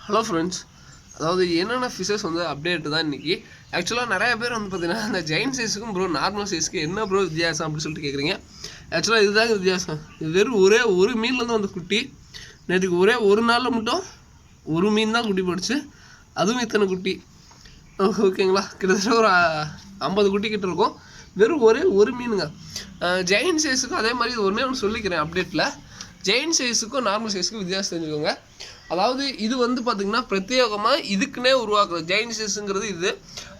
Hello friends, அதாவது என்னென்ன fishes வந்து அப்டேட் தான் இன்றைக்கி. ஆக்சுவலாக நிறைய பேர் வந்து பார்த்தீங்கன்னா அந்த ஜெயின் சைஸுக்கும் ப்ரோ நார்மல் சைஸுக்கு என்ன ப்ரோ வித்தியாசம் அப்படின்னு சொல்லிட்டு கேட்குறீங்க. ஆக்சுவலாக இதுதாங்க வித்தியாசம். இது வெறும் ஒரு மீன்லேருந்து வந்து குட்டி. நேற்றுக்கு ஒரு நாளில் மட்டும் ஒரு மீன் தான் குட்டி போடுச்சு, அதுவும் இத்தனை குட்டி. ஓகேங்களா, கிட்டத்தட்ட ஒரு 50 குட்டி கிட்ட இருக்கும். வெறும் ஒரு மீனுங்க. ஜெயின் சைஸுக்கும் அதே மாதிரி இது ஒன்று சொல்லிக்கிறேன் அப்டேட்டில். ஜெயின் சைஸுக்கும் நார்மல் சைஸுக்கும் வித்தியாசம் தெரிஞ்சுக்கோங்க. அதாவது இது வந்து பார்த்திங்கன்னா பிரத்யேகமாக இதுக்குன்னே உருவாக்குறது. ஜெயின் சைஸுங்கிறது இது,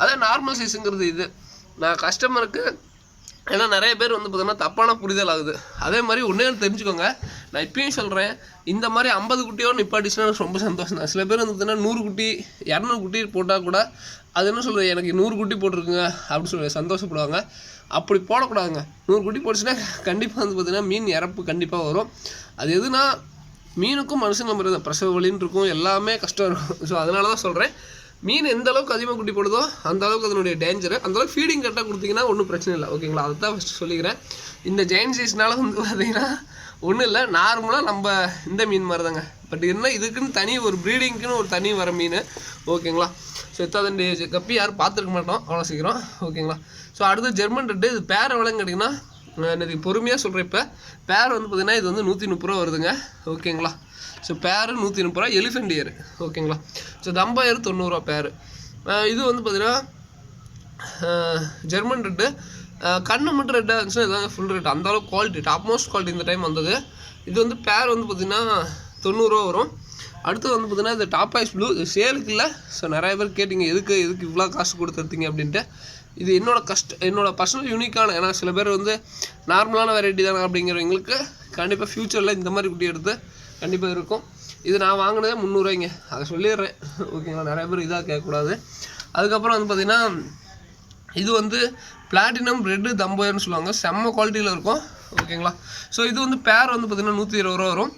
அதே நார்மல் சைஸுங்கிறது இது. நான் கஸ்டமருக்கு ஏன்னா நிறைய பேர் வந்து பார்த்திங்கன்னா தப்பான புரிதல் ஆகுது. அதே மாதிரி ஒன்றே தெரிஞ்சுக்கோங்க, நான் இப்பயும் சொல்கிறேன், இந்த மாதிரி 50 குட்டியோடு நிப்பாட்டிச்சுன்னா எனக்கு ரொம்ப சந்தோஷம் தான். சில பேர் வந்து பார்த்திங்கன்னா 100 குட்டி 200 குட்டி போட்டால் கூட அது என்ன சொல்கிறது, எனக்கு 100 குட்டி போட்டிருக்குங்க அப்படின்னு சொல்லி சந்தோஷப்படுவாங்க. அப்படி போடக்கூடாதுங்க. 100 குட்டி போட்டுச்சுன்னா கண்டிப்பாக வந்து பார்த்திங்கன்னா மீன் இறப்பு கண்டிப்பாக வரும். அது எதுனா மீனுக்கும் மனுஷன் நம்ம பிரசவ வலின்னு இருக்கும், எல்லாமே கஷ்டம் இருக்கும். ஸோ அதனால தான் சொல்கிறேன், மீன் எந்த அளவுக்கு அதிகமாக குட்டி போடுதோ அந்த அளவுக்கு அதனுடைய டேஞ்சரு. அந்தளவுக்கு ஃபீடிங் கரெக்டாக கொடுத்தீங்கன்னா ஒன்றும் பிரச்சனை இல்லை. ஓகேங்களா, அதை தான் ஃபஸ்ட்டு சொல்லிக்கிறேன். இந்த ஜெயின் சைஸ்னால வந்து பார்த்திங்கன்னா ஒன்றும் இல்லை, நார்மலாக நம்ம இந்த மீன் மாதிரி தாங்க. பட் என்ன இதுக்குன்னு தனி ஒரு ப்ரீடிங்க்குன்னு ஒரு தனி வர மீன். ஓகேங்களா, ஸோ எத்தாதண்டி கப்பி யாரும் பார்த்துருக்க மாட்டோம் அவ்வளோ சீக்கிரம். ஓகேங்களா, ஸோ அடுத்து ஜெர்மன் ரெட்டு. இது பேர் எவ்வளோன்னு கேட்டிங்கன்னா எனக்கு பொறுமையாக சொல்கிறேன். இப்போ பேர் வந்து பார்த்திங்கன்னா இது வந்து 130 ரூபா வருதுங்க. ஓகேங்களா, ஸோ பேரு 130 ரூபா. Elephant year. ஓகேங்களா, ஸோ தம்பாயர் 90 ரூபா பேர். இது வந்து பார்த்திங்கன்னா ஜெர்மன் ரெட்டு. கண்ணு மட்டும் ரெட்டாக இருந்துச்சுன்னா இதாங்க ஃபுல் ரேட். அந்தளவுக்கு குவாலிட்டி, டாப் மோஸ்ட் குவாலிட்டி இந்த டைம் வந்தது. இது வந்து பேர் வந்து பார்த்திங்கன்னா 90 ரூபா வரும். அடுத்து வந்து பார்த்திங்கன்னா இந்த டாப் ஐஸ் ப்ளூ. இது சேலுக்கு இல்லை. ஸோ நிறைய பேர் கேட்டிங்க எதுக்கு இவ்வளோ காசு கொடுத்துருத்தீங்க அப்படின்ட்டு. இது என்னோட பர்சனல் யூனிக்கான, ஏன்னா சில பேர் வந்து நார்மலான வெரைட்டி தானே அப்படிங்கிறவங்களுக்கு கண்டிப்பாக ஃப்யூச்சரில் இந்த மாதிரி குட்டி எடுத்து கண்டிப்பாக இருக்கும். இது நான் வாங்கினதே 300 ரூபாய்ங்க, அதை சொல்லிடுறேன். ஓகேங்களா, நிறைய பேர் இதாக கேட்கக்கூடாது. அதுக்கப்புறம் வந்து பார்த்திங்கன்னா இது வந்து பிளாட்டினம் ரெட்டு தம்போயர்னு சொல்லுவாங்க, செம்ம குவாலிட்டியில் இருக்கும். ஓகேங்களா, ஸோ இது வந்து பேர் வந்து பார்த்திங்கன்னா 120 ரூபா வரும்.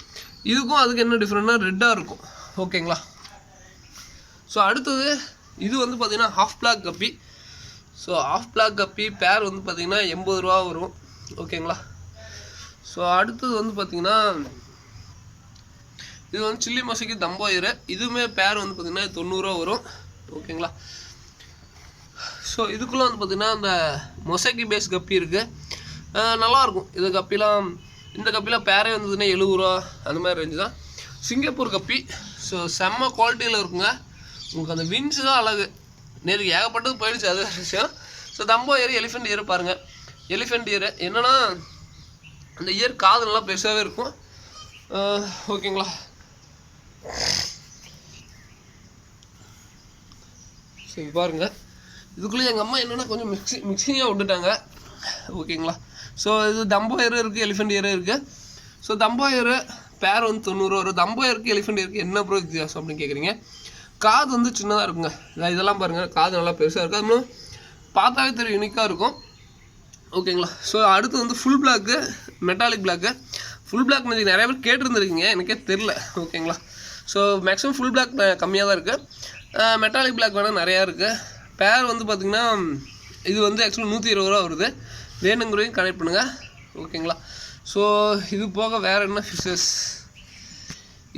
இதுக்கும் அதுக்கு என்ன டிஃப்ரெண்ட்னா ரெட்டாக இருக்கும். ஓகேங்களா, ஸோ அடுத்தது இது வந்து பார்த்திங்கன்னா ஹாஃப் பிளாக் கப்பி. ஸோ ஹாஃப் பிளாக் கப்பி பேர் வந்து பார்த்திங்கன்னா 80 ரூபா வரும். ஓகேங்களா, ஸோ அடுத்தது வந்து பார்த்திங்கன்னா இது வந்து சில்லி மொசைக்கு தம்போயர். இதுவுமே பேர் வந்து பார்த்திங்கன்னா 90 ரூபா வரும். ஓகேங்களா, ஸோ இதுக்குள்ளே வந்து பார்த்திங்கன்னா அந்த மொசைக்கு பேஸ் கப்பி இருக்குது, நல்லாயிருக்கும். இது கப்பிலாம், இந்த கப்பிலாம் பேரே வந்ததுன்னா 70 ரூபா அந்த மாதிரி ரேஞ்சு தான். சிங்கப்பூர் கப்பி. ஸோ செம்ம குவாலிட்டியில் இருக்குங்க. உங்களுக்கு அந்த வின்ஸு தான் அழகு. நேருக்கு ஏகப்பட்டது போயிடுச்சு, அது விஷயம். ஸோ தம்போயர் எலிஃபெண்ட் இயர் பாருங்கள். எலிஃபெண்ட் இயர் என்னென்னா அந்த இயர் காது நல்லா பெருசாகவே இருக்கும். ஓகேங்களா, சரி பாருங்கள். இதுக்குள்ளே எங்கள் அம்மா என்னென்னா கொஞ்சம் மிக்சிங்காக விட்டுட்டாங்க. ஓகேங்களா, ஸோ இது தம்போயர் இருக்குது, எலிஃபெண்ட் இயர் இருக்குது. ஸோ தம்போயர் பேர் வந்து 90 ரூபா வரும். தம்போயருக்கு எலிஃபெண்ட் இயருக்கு என்ன ப்ரோ வித்தியாசம் அப்படின்னு கேட்குறீங்க. காது வந்து சின்னதாக இருக்குங்க. இதெல்லாம் பாருங்கள், காது நல்லா பெருசாக இருக்குது. அது இன்னும் பார்த்தாவே தெரியும், யூனிக்காக இருக்கும். ஓகேங்களா, ஸோ அடுத்து வந்து full black, metallic black. Full black நிறைய பேர் கேட்டிருந்துருக்கீங்க, எனக்கே தெரில. ஓகேங்களா, ஸோ மேக்ஸிமம் ஃபுல் பிளாக் கம்மியாக தான் இருக்குது. மெட்டாலிக் பிளாக் வேணால் நிறையா இருக்குது. பேர் வந்து பார்த்திங்கன்னா இது வந்து ஆக்சுவலி 120 ரூபா வருது. வேணுங்கிறதையும் கனெக்ட் பண்ணுங்கள். ஓகேங்களா, ஸோ இது போக வேறு என்ன ஃபிஷஸ்